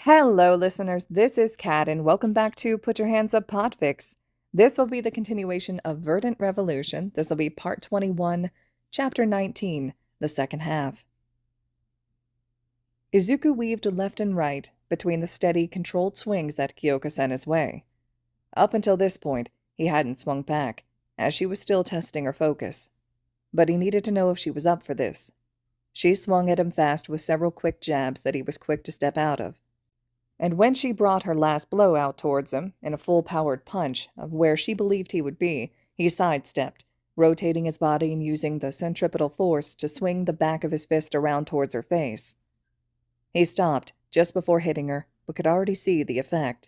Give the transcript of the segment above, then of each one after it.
Hello, listeners. This is Kat, and welcome back to Put Your Hands Up Podfics. This will be the continuation of Verdant Revolution. This will be Part 21, Chapter 19, the second half. Izuku weaved left and right between the steady, controlled swings that Kyoka sent his way. Up until this point, he hadn't swung back, as she was still testing her focus. But he needed to know if she was up for this. She swung at him fast with several quick jabs that he was quick to step out of. And when she brought her last blow out towards him, in a full-powered punch of where she believed he would be, he sidestepped, rotating his body and using the centripetal force to swing the back of his fist around towards her face. He stopped, just before hitting her, but could already see the effect.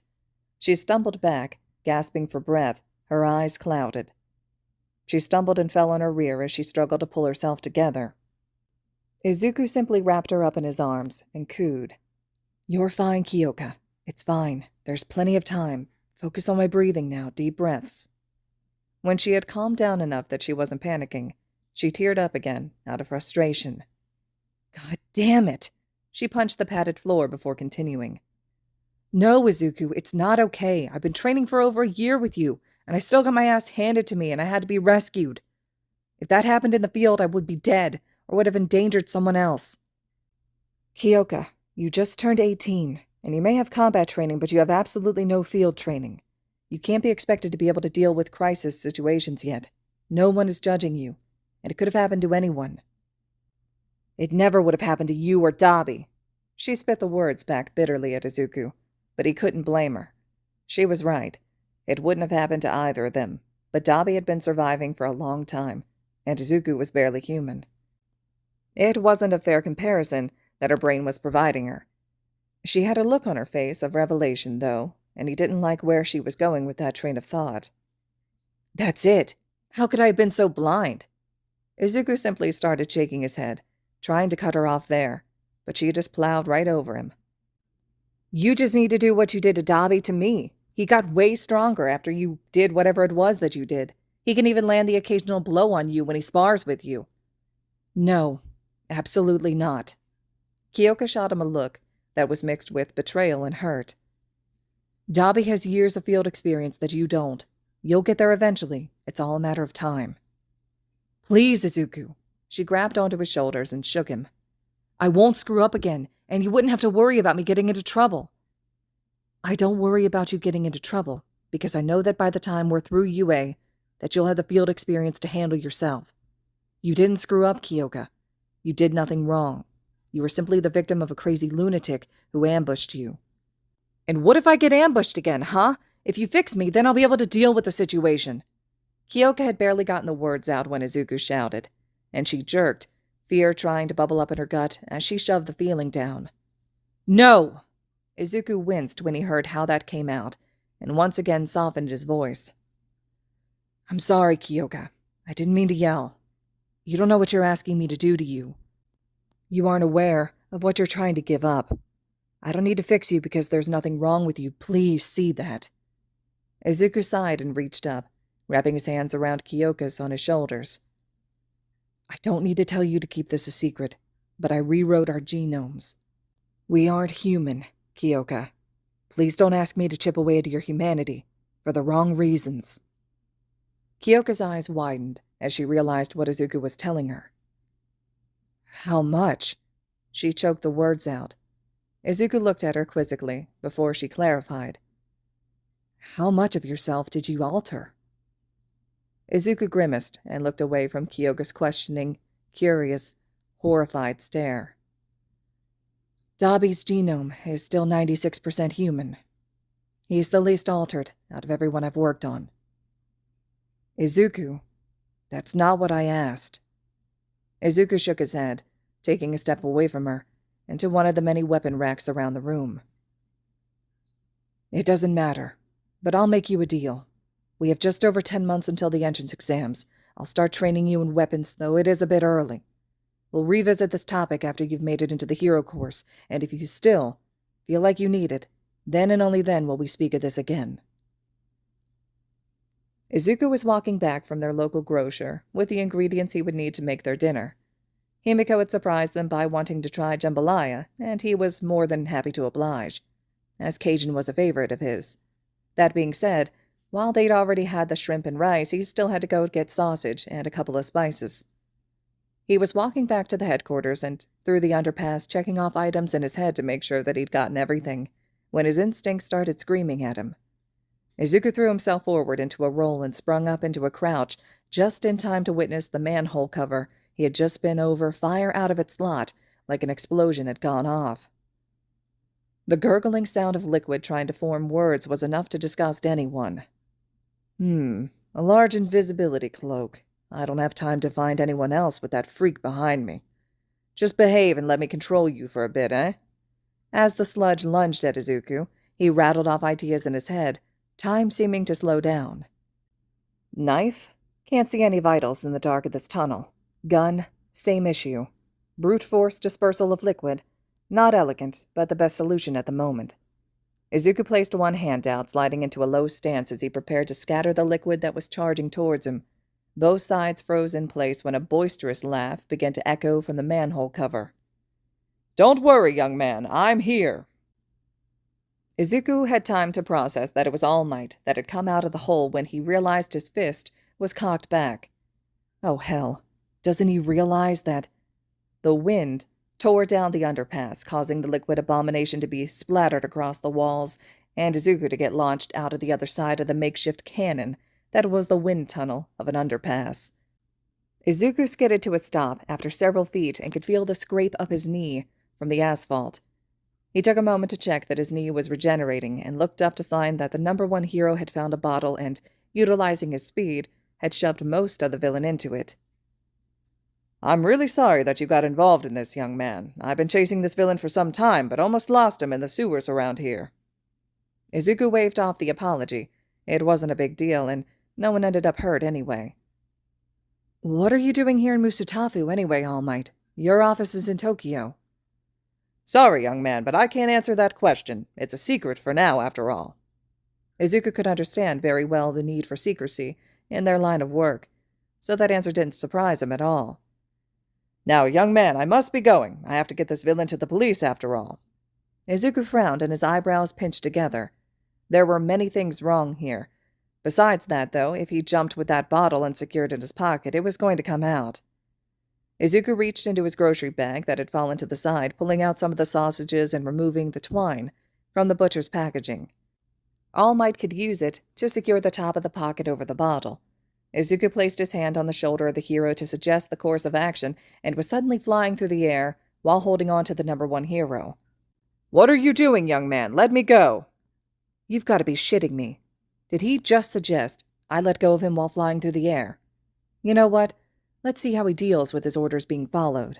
She stumbled back, gasping for breath, her eyes clouded. She stumbled and fell on her rear as she struggled to pull herself together. Izuku simply wrapped her up in his arms and cooed. "You're fine, Kyoka. It's fine. There's plenty of time. Focus on my breathing now, deep breaths." When she had calmed down enough that she wasn't panicking, she teared up again, out of frustration. "God damn it!" She punched the padded floor before continuing. "No, Izuku, it's not okay. I've been training for over a year with you, and I still got my ass handed to me and I had to be rescued. If that happened in the field, I would be dead, or would have endangered someone else." "Kyoka, you just turned 18, and you may have combat training, but you have absolutely no field training. You can't be expected to be able to deal with crisis situations yet. No one is judging you, and it could have happened to anyone." "It never would have happened to you or Dabi." She spit the words back bitterly at Izuku, but he couldn't blame her. She was right. It wouldn't have happened to either of them, but Dabi had been surviving for a long time, and Izuku was barely human. It wasn't a fair comparison that her brain was providing her. She had a look on her face of revelation, though, and he didn't like where she was going with that train of thought. "That's it! How could I have been so blind?" Izuku simply started shaking his head, trying to cut her off there, but she just plowed right over him. "You just need to do what you did to Dabi to me. He got way stronger after you did whatever it was that you did. He can even land the occasional blow on you when he spars with you." "No, absolutely not." Kyoka shot him a look that was mixed with betrayal and hurt. "Dabi has years of field experience that you don't. You'll get there eventually. It's all a matter of time." "Please, Izuku." She grabbed onto his shoulders and shook him. "I won't screw up again, and you wouldn't have to worry about me getting into trouble." "I don't worry about you getting into trouble, because I know that by the time we're through UA, that you'll have the field experience to handle yourself. You didn't screw up, Kyoka. You did nothing wrong. You were simply the victim of a crazy lunatic who ambushed you." "And what if I get ambushed again, huh? If you fix me, then I'll be able to deal with the situation." Kyoka had barely gotten the words out when Izuku shouted, and she jerked, fear trying to bubble up in her gut as she shoved the feeling down. "No!" Izuku winced when he heard how that came out, and once again softened his voice. "I'm sorry, Kyoka. I didn't mean to yell. You don't know what you're asking me to do to you. You aren't aware of what you're trying to give up. I don't need to fix you because there's nothing wrong with you. Please see that." Izuku sighed and reached up, wrapping his hands around Kyoka's on his shoulders. "I don't need to tell you to keep this a secret, but I rewrote our genomes. We aren't human, Kyoka. Please don't ask me to chip away at your humanity, for the wrong reasons." Kyoka's eyes widened as she realized what Izuku was telling her. "How much?" She choked the words out. Izuku looked at her quizzically before she clarified. "How much of yourself did you alter?" Izuku grimaced and looked away from Kyoka's questioning, curious, horrified stare. "Dabi's genome is still 96% human. He's the least altered out of everyone I've worked on." "Izuku, that's not what I asked." Izuku shook his head, taking a step away from her, into one of the many weapon racks around the room. "It doesn't matter, but I'll make you a deal. We have just over 10 months until the entrance exams. I'll start training you in weapons, though it is a bit early. We'll revisit this topic after you've made it into the hero course, and if you still feel like you need it, then and only then will we speak of this again." Izuku was walking back from their local grocer with the ingredients he would need to make their dinner. Himiko had surprised them by wanting to try jambalaya, and he was more than happy to oblige. as Cajun was a favorite of his. That being said, while they'd already had the shrimp and rice, he still had to go get sausage and a couple of spices. He was walking back to the headquarters and through the underpass, checking off items in his head to make sure that he'd gotten everything, when his instincts started screaming at him. Izuku threw himself forward into a roll and sprung up into a crouch, just in time to witness the manhole cover he had just been over fire out of its slot like an explosion had gone off. The gurgling sound of liquid trying to form words was enough to disgust anyone. A large invisibility cloak. I don't have time to find anyone else with that freak behind me. Just behave and let me control you for a bit, eh? As the sludge lunged at Izuku, he rattled off ideas in his head, time seeming to slow down. Knife? Can't see any vitals in the dark of this tunnel. Gun? Same issue. Brute force dispersal of liquid? Not elegant, but the best solution at the moment. Izuku placed one hand out, sliding into a low stance as he prepared to scatter the liquid that was charging towards him. Both sides froze in place when a boisterous laugh began to echo from the manhole cover. "Don't worry, young man, I'm here." Izuku had time to process that it was All Might that had come out of the hole when he realized his fist was cocked back. Oh hell, doesn't he realize that? The wind tore down the underpass, causing the liquid abomination to be splattered across the walls, and Izuku to get launched out of the other side of the makeshift cannon that was the wind tunnel of an underpass. Izuku skidded to a stop after several feet and could feel the scrape up his knee from the asphalt. He took a moment to check that his knee was regenerating and looked up to find that the #1 hero had found a bottle and, utilizing his speed, had shoved most of the villain into it. "I'm really sorry that you got involved in this, young man. I've been chasing this villain for some time, but almost lost him in the sewers around here." Izuku waved off the apology. It wasn't a big deal, and no one ended up hurt anyway. "What are you doing here in Musutafu anyway, All Might? Your office is in Tokyo." "Sorry, young man, but I can't answer that question. It's a secret for now, after all." Izuku could understand very well the need for secrecy in their line of work, so that answer didn't surprise him at all. "Now, young man, I must be going. I have to get this villain to the police, after all." Izuku frowned and his eyebrows pinched together. There were many things wrong here. Besides that, though, if he jumped with that bottle and secured it in his pocket, it was going to come out. Izuku reached into his grocery bag that had fallen to the side, pulling out some of the sausages and removing the twine from the butcher's packaging. All Might could use it to secure the top of the pocket over the bottle. Izuku placed his hand on the shoulder of the hero to suggest the course of action and was suddenly flying through the air while holding on to the #1 hero. "What are you doing, young man? Let me go." "You've got to be shitting me. Did he just suggest I let go of him while flying through the air? You know what? Let's see how he deals with his orders being followed."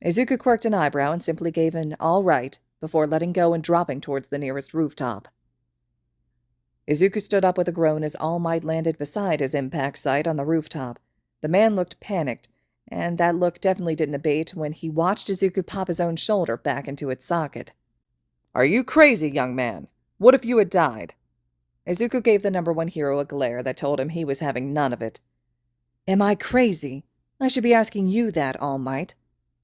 Izuku quirked an eyebrow and simply gave an "all right" before letting go and dropping towards the nearest rooftop. Izuku stood up with a groan as All Might landed beside his impact site on the rooftop. The man looked panicked, and that look definitely didn't abate when he watched Izuku pop his own shoulder back into its socket. "Are you crazy, young man? What if you had died?" Izuku gave the #1 hero a glare that told him he was having none of it. "Am I crazy? I should be asking you that, All Might.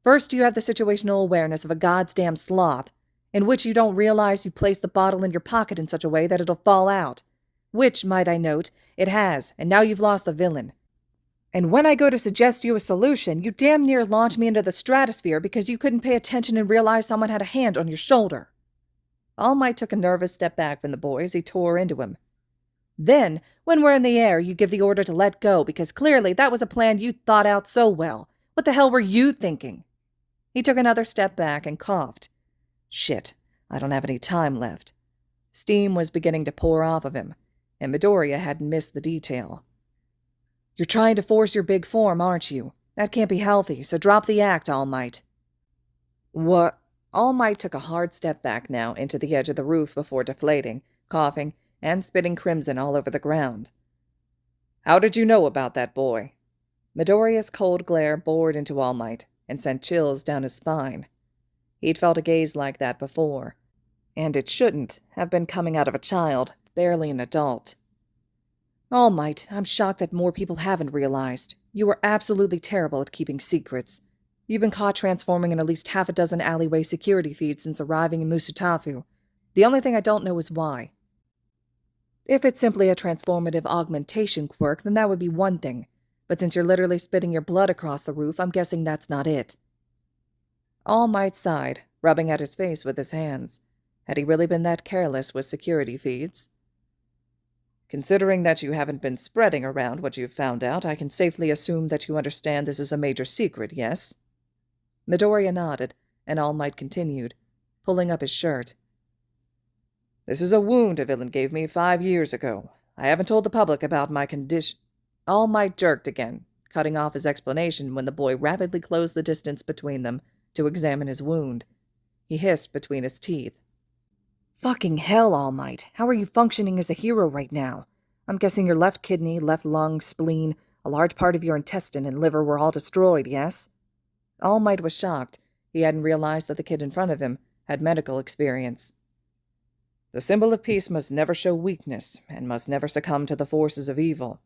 First, you have the situational awareness of a goddamn sloth, in which you don't realize you placed the bottle in your pocket in such a way that it'll fall out. Which, might I note, it has, and now you've lost the villain. And when I go to suggest you a solution, you damn near launch me into the stratosphere because you couldn't pay attention and realize someone had a hand on your shoulder." All Might took a nervous step back from the boy as he tore into him. "Then, when we're in the air, you give the order to let go because clearly that was a plan you'd thought out so well. What the hell were you thinking?" He took another step back and coughed. "Shit, I don't have any time left." Steam was beginning to pour off of him, and Midoriya hadn't missed the detail. "You're trying to force your big form, aren't you? That can't be healthy, so drop the act, All Might." "What?" All Might took a hard step back now into the edge of the roof before deflating, coughing, and spitting crimson all over the ground. "How did you know about that boy?" Midoriya's cold glare bored into All Might and sent chills down his spine. He'd felt a gaze like that before, and it shouldn't have been coming out of a child, barely an adult. "All Might, I'm shocked that more people haven't realized. You are absolutely terrible at keeping secrets. You've been caught transforming in at least half a dozen alleyway security feeds since arriving in Musutafu. The only thing I don't know is why. If it's simply a transformative augmentation quirk, then that would be one thing. But since you're literally spitting your blood across the roof, I'm guessing that's not it. All Might sighed, rubbing at his face with his hands. Had he really been that careless with security feeds? Considering that you haven't been spreading around what you've found out, I can safely assume that you understand this is a major secret, yes? Midoriya nodded, and All Might continued, pulling up his shirt. This is a wound a villain gave me 5 years ago. I haven't told the public about my condition. All Might jerked again, cutting off his explanation when the boy rapidly closed the distance between them to examine his wound. He hissed between his teeth. Fucking hell, All Might. How are you functioning as a hero right now? I'm guessing your left kidney, left lung, spleen, a large part of your intestine and liver were all destroyed, yes? All Might was shocked. He hadn't realized that the kid in front of him had medical experience. The symbol of peace must never show weakness, and must never succumb to the forces of evil.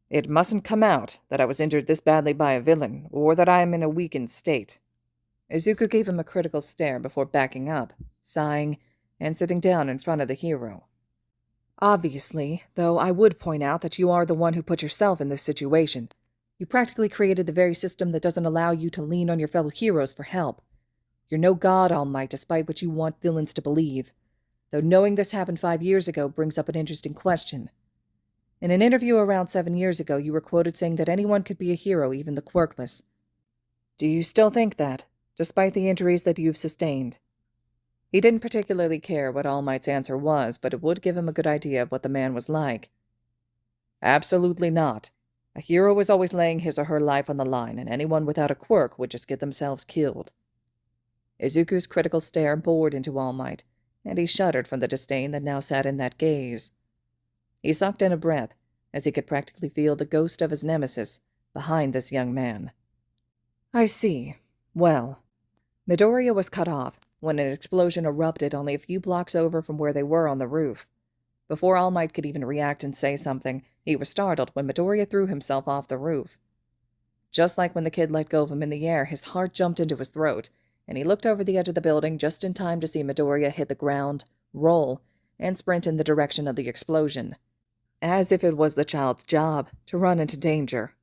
It mustn't come out that I was injured this badly by a villain, or that I am in a weakened state. Izuku gave him a critical stare before backing up, sighing, and sitting down in front of the hero. Obviously, though I would point out that you are the one who put yourself in this situation. You practically created the very system that doesn't allow you to lean on your fellow heroes for help. You're no god, All Might, despite what you want villains to believe. Though knowing this happened 5 years ago brings up an interesting question. In an interview around 7 years ago, you were quoted saying that anyone could be a hero, even the quirkless. Do you still think that, despite the injuries that you've sustained? He didn't particularly care what All Might's answer was, but it would give him a good idea of what the man was like. Absolutely not. A hero is always laying his or her life on the line, and anyone without a quirk would just get themselves killed. Izuku's critical stare bored into All Might, and he shuddered from the disdain that now sat in that gaze. He sucked in a breath, as he could practically feel the ghost of his nemesis behind this young man. I see. Well. Midoriya was cut off when an explosion erupted only a few blocks over from where they were on the roof. Before All Might could even react and say something, he was startled when Midoriya threw himself off the roof. Just like when the kid let go of him in the air, his heart jumped into his throat, and he looked over the edge of the building just in time to see Midoriya hit the ground, roll, and sprint in the direction of the explosion, as if it was the child's job to run into danger.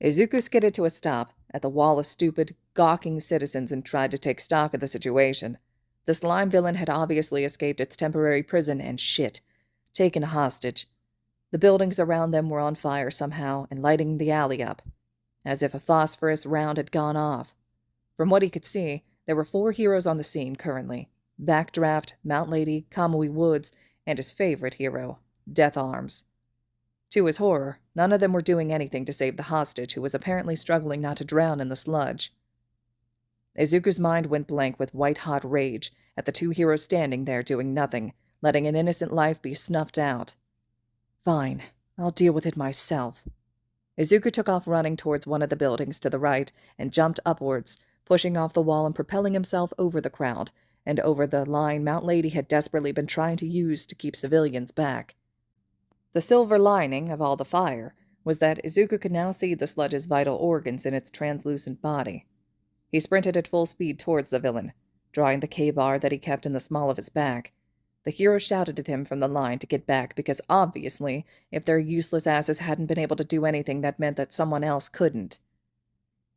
Izuku skidded to a stop at the wall of stupid, gawking citizens and tried to take stock of the situation. The slime villain had obviously escaped its temporary prison and taken a hostage. The buildings around them were on fire somehow and lighting the alley up, as if a phosphorus round had gone off. From what he could see, there were 4 heroes on the scene currently: Backdraft, Mount Lady, Kamui Woods, and his favorite hero, Death Arms. To his horror, none of them were doing anything to save the hostage, who was apparently struggling not to drown in the sludge. Izuku's mind went blank with white-hot rage at the 2 heroes standing there doing nothing, letting an innocent life be snuffed out. Fine, I'll deal with it myself. Izuku took off running towards one of the buildings to the right and jumped upwards, pushing off the wall and propelling himself over the crowd and over the line Mount Lady had desperately been trying to use to keep civilians back. The silver lining of all the fire was that Izuku could now see the sludge's vital organs in its translucent body. He sprinted at full speed towards the villain, drawing the K-bar that he kept in the small of his back. The hero shouted at him from the line to get back because obviously, if their useless asses hadn't been able to do anything, that meant that someone else couldn't.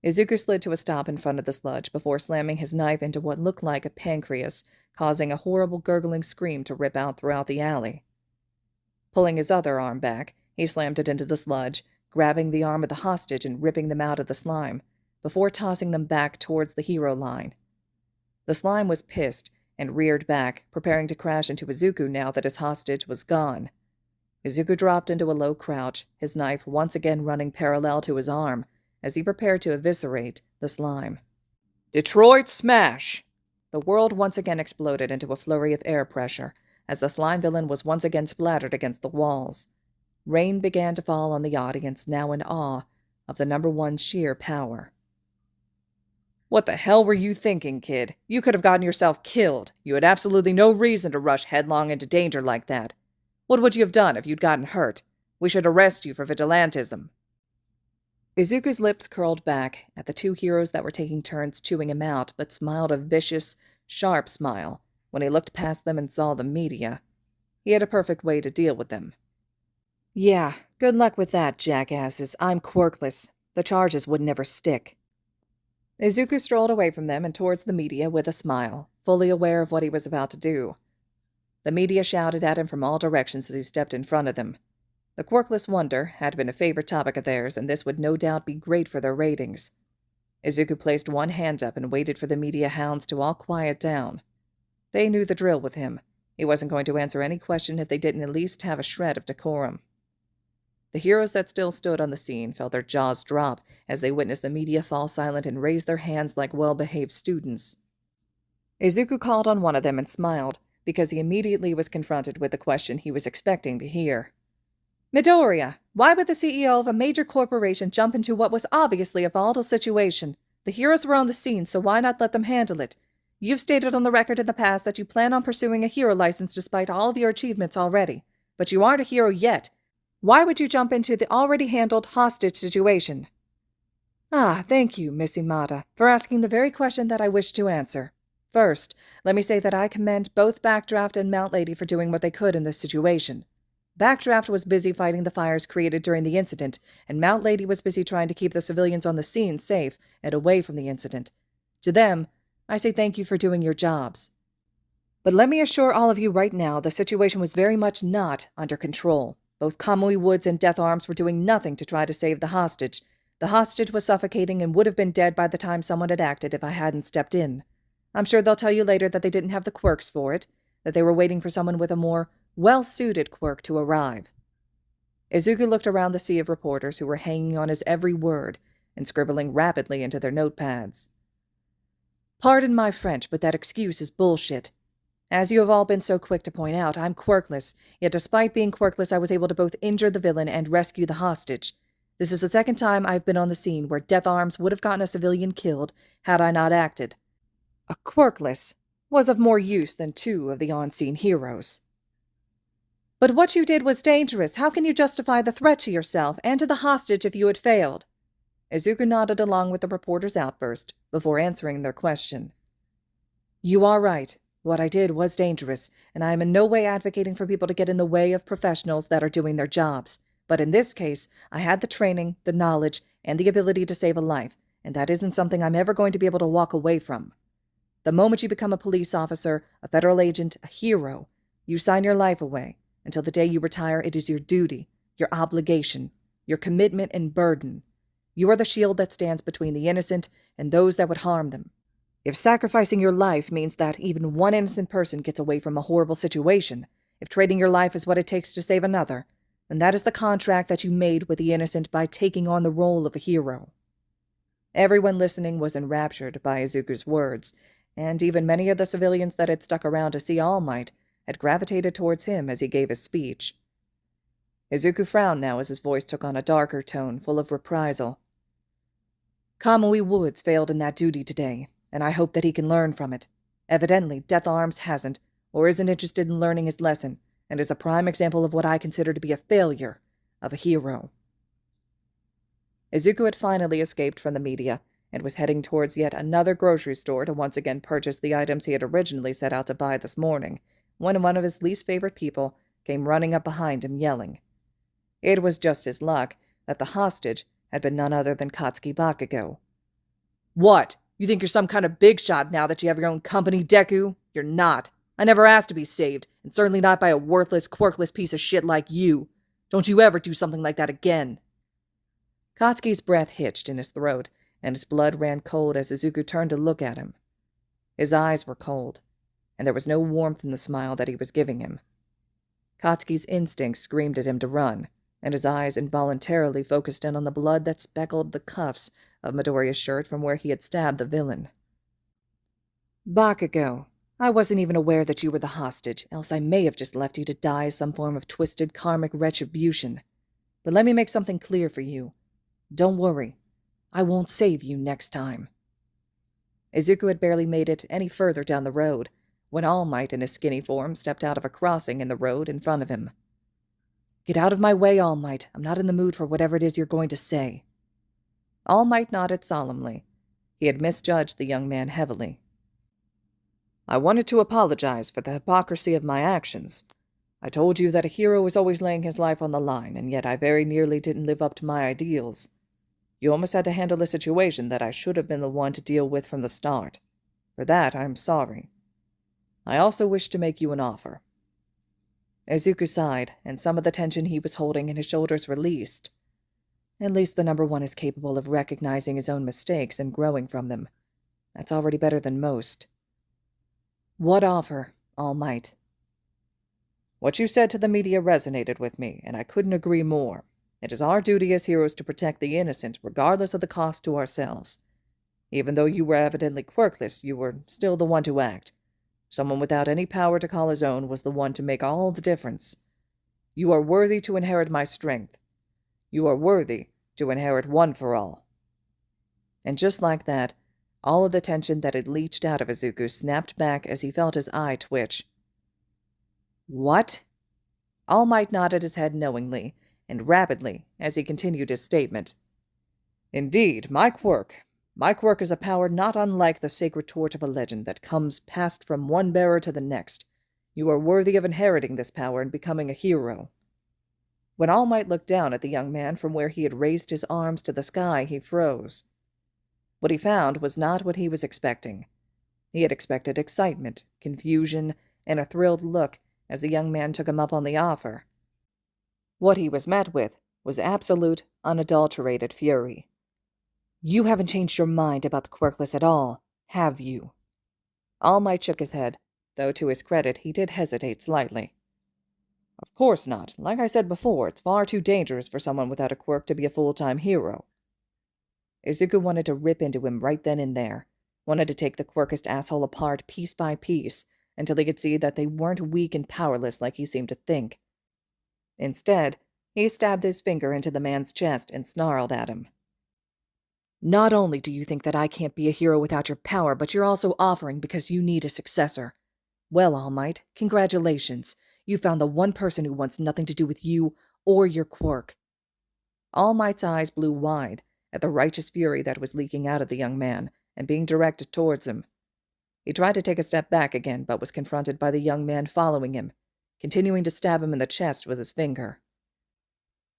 Izuku slid to a stop in front of the sludge before slamming his knife into what looked like a pancreas, causing a horrible gurgling scream to rip out throughout the alley. Pulling his other arm back, he slammed it into the sludge, grabbing the arm of the hostage and ripping them out of the slime, before tossing them back towards the hero line. The slime was pissed and reared back, preparing to crash into Izuku now that his hostage was gone. Izuku dropped into a low crouch, his knife once again running parallel to his arm, as he prepared to eviscerate the slime. Detroit Smash! The world once again exploded into a flurry of air pressure, as the slime villain was once again splattered against the walls. Rain began to fall on the audience, now in awe of the number one's sheer power. What the hell were you thinking, kid? You could have gotten yourself killed. You had absolutely no reason to rush headlong into danger like that. What would you have done if you'd gotten hurt? We should arrest you for vigilantism. Izuku's lips curled back at the 2 heroes that were taking turns chewing him out, but smiled a vicious, sharp smile when he looked past them and saw the media. He had a perfect way to deal with them. "Yeah, good luck with that, jackasses. I'm quirkless. The charges would never stick." Izuku strolled away from them and towards the media with a smile, fully aware of what he was about to do. The media shouted at him from all directions as he stepped in front of them. The quirkless wonder had been a favorite topic of theirs, and this would no doubt be great for their ratings. Izuku placed one hand up and waited for the media hounds to all quiet down. They knew the drill with him. He wasn't going to answer any question if they didn't at least have a shred of decorum. The heroes that still stood on the scene felt their jaws drop as they witnessed the media fall silent and raise their hands like well-behaved students. Izuku called on one of them and smiled, because he immediately was confronted with the question he was expecting to hear. "Midoriya, why would the CEO of a major corporation jump into what was obviously a volatile situation? The heroes were on the scene, so why not let them handle it? You've stated on the record in the past that you plan on pursuing a hero license despite all of your achievements already, but you aren't a hero yet. Why would you jump into the already handled hostage situation?" Thank you, Miss Imada, for asking the very question that I wish to answer. First, let me say that I commend both Backdraft and Mount Lady for doing what they could in this situation. Backdraft was busy fighting the fires created during the incident, and Mount Lady was busy trying to keep the civilians on the scene safe and away from the incident. To them, I say thank you for doing your jobs. But let me assure all of you right now, the situation was very much not under control. Both Kamui Woods and Death Arms were doing nothing to try to save the hostage. The hostage was suffocating and would have been dead by the time someone had acted if I hadn't stepped in. I'm sure they'll tell you later that they didn't have the quirks for it, that they were waiting for someone with a more well-suited quirk to arrive. Izuku looked around the sea of reporters who were hanging on his every word and scribbling rapidly into their notepads. Pardon my French, but that excuse is bullshit. As you have all been so quick to point out, I'm quirkless, yet despite being quirkless, I was able to both injure the villain and rescue the hostage. This is the second time I've been on the scene where Death Arms would have gotten a civilian killed had I not acted. A quirkless was of more use than two of the on-scene heroes. But what you did was dangerous. How can you justify the threat to yourself and to the hostage if you had failed? Izuku nodded along with the reporter's outburst before answering their question. You are right. What I did was dangerous, and I am in no way advocating for people to get in the way of professionals that are doing their jobs. But in this case, I had the training, the knowledge, and the ability to save a life, and that isn't something I'm ever going to be able to walk away from. The moment you become a police officer, a federal agent, a hero, you sign your life away. Until the day you retire, it is your duty, your obligation, your commitment and burden. You are the shield that stands between the innocent and those that would harm them. If sacrificing your life means that even one innocent person gets away from a horrible situation, if trading your life is what it takes to save another, then that is the contract that you made with the innocent by taking on the role of a hero. Everyone listening was enraptured by Izuku's words, and even many of the civilians that had stuck around to see All Might had gravitated towards him as he gave his speech. Izuku frowned now as his voice took on a darker tone, full of reprisal. Kamui Woods failed in that duty today, and I hope that he can learn from it. Evidently, Death Arms hasn't, or isn't interested in learning his lesson, and is a prime example of what I consider to be a failure of a hero. Izuku had finally escaped from the media, and was heading towards yet another grocery store to once again purchase the items he had originally set out to buy this morning, when one of his least favorite people came running up behind him, yelling. It was just his luck that the hostage had been none other than Katsuki Bakugo. What? You think you're some kind of big shot now that you have your own company, Deku? You're not. I never asked to be saved, and certainly not by a worthless, quirkless piece of shit like you. Don't you ever do something like that again. Katsuki's breath hitched in his throat, and his blood ran cold as Izuku turned to look at him. His eyes were cold, and there was no warmth in the smile that he was giving him. Katsuki's instincts screamed at him to run, and his eyes involuntarily focused in on the blood that speckled the cuffs of Midoriya's shirt from where he had stabbed the villain. Bakugo, I wasn't even aware that you were the hostage, else I may have just left you to die as some form of twisted karmic retribution. But let me make something clear for you. Don't worry. I won't save you next time. Izuku had barely made it any further down the road, when All Might in his skinny form stepped out of a crossing in the road in front of him. Get out of my way, All Might. I'm not in the mood for whatever it is you're going to say. All Might nodded solemnly. He had misjudged the young man heavily. I wanted to apologize for the hypocrisy of my actions. I told you that a hero is always laying his life on the line, and yet I very nearly didn't live up to my ideals. You almost had to handle a situation that I should have been the one to deal with from the start. For that, I'm sorry. I also wish to make you an offer." Izuku sighed, and some of the tension he was holding in his shoulders released. At least the number one is capable of recognizing his own mistakes and growing from them. That's already better than most. "What offer, All Might?" "What you said to the media resonated with me, and I couldn't agree more. It is our duty as heroes to protect the innocent, regardless of the cost to ourselves. Even though you were evidently quirkless, you were still the one to act. Someone without any power to call his own was the one to make all the difference. You are worthy to inherit my strength. You are worthy to inherit One for All." And just like that, all of the tension that had leached out of Izuku snapped back as he felt his eye twitch. "What?" All Might nodded his head knowingly and rapidly as he continued his statement. "Indeed, my quirk. My quirk is a power not unlike the sacred torch of a legend that comes passed from one bearer to the next. You are worthy of inheriting this power and becoming a hero." When All Might looked down at the young man from where he had raised his arms to the sky, he froze. What he found was not what he was expecting. He had expected excitement, confusion, and a thrilled look as the young man took him up on the offer. What he was met with was absolute, unadulterated fury. "You haven't changed your mind about the quirkless at all, have you?" All Might shook his head, though to his credit he did hesitate slightly. "Of course not. Like I said before, it's far too dangerous for someone without a quirk to be a full-time hero." Izuku wanted to rip into him right then and there, wanted to take the quirkist asshole apart piece by piece until he could see that they weren't weak and powerless like he seemed to think. Instead, he stabbed his finger into the man's chest and snarled at him. "Not only do you think that I can't be a hero without your power, but you're also offering because you need a successor. Well, All Might, congratulations. You found the one person who wants nothing to do with you or your quirk." All Might's eyes blew wide at the righteous fury that was leaking out of the young man and being directed towards him. He tried to take a step back again, but was confronted by the young man following him, continuing to stab him in the chest with his finger.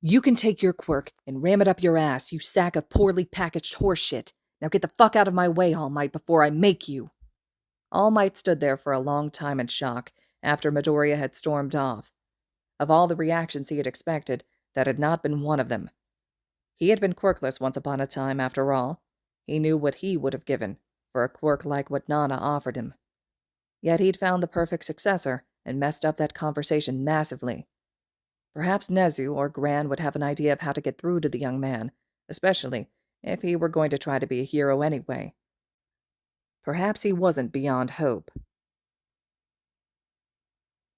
"You can take your quirk and ram it up your ass, you sack of poorly packaged horseshit. Now get the fuck out of my way, All Might, before I make you." All Might stood there for a long time in shock after Midoriya had stormed off. Of all the reactions he had expected, that had not been one of them. He had been quirkless once upon a time, after all. He knew what he would have given for a quirk like what Nana offered him. Yet he'd found the perfect successor and messed up that conversation massively. Perhaps Nezu or Gran would have an idea of how to get through to the young man, especially if he were going to try to be a hero anyway. Perhaps he wasn't beyond hope.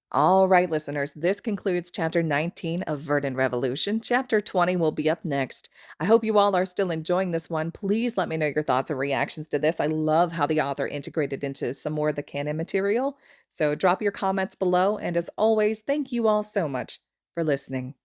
All right, listeners, this concludes Chapter 19 of Verdant Revolution. Chapter 20 will be up next. I hope you all are still enjoying this one. Please let me know your thoughts and reactions to this. I love how the author integrated into some more of the canon material. So drop your comments below, and as always, thank you all so much for listening.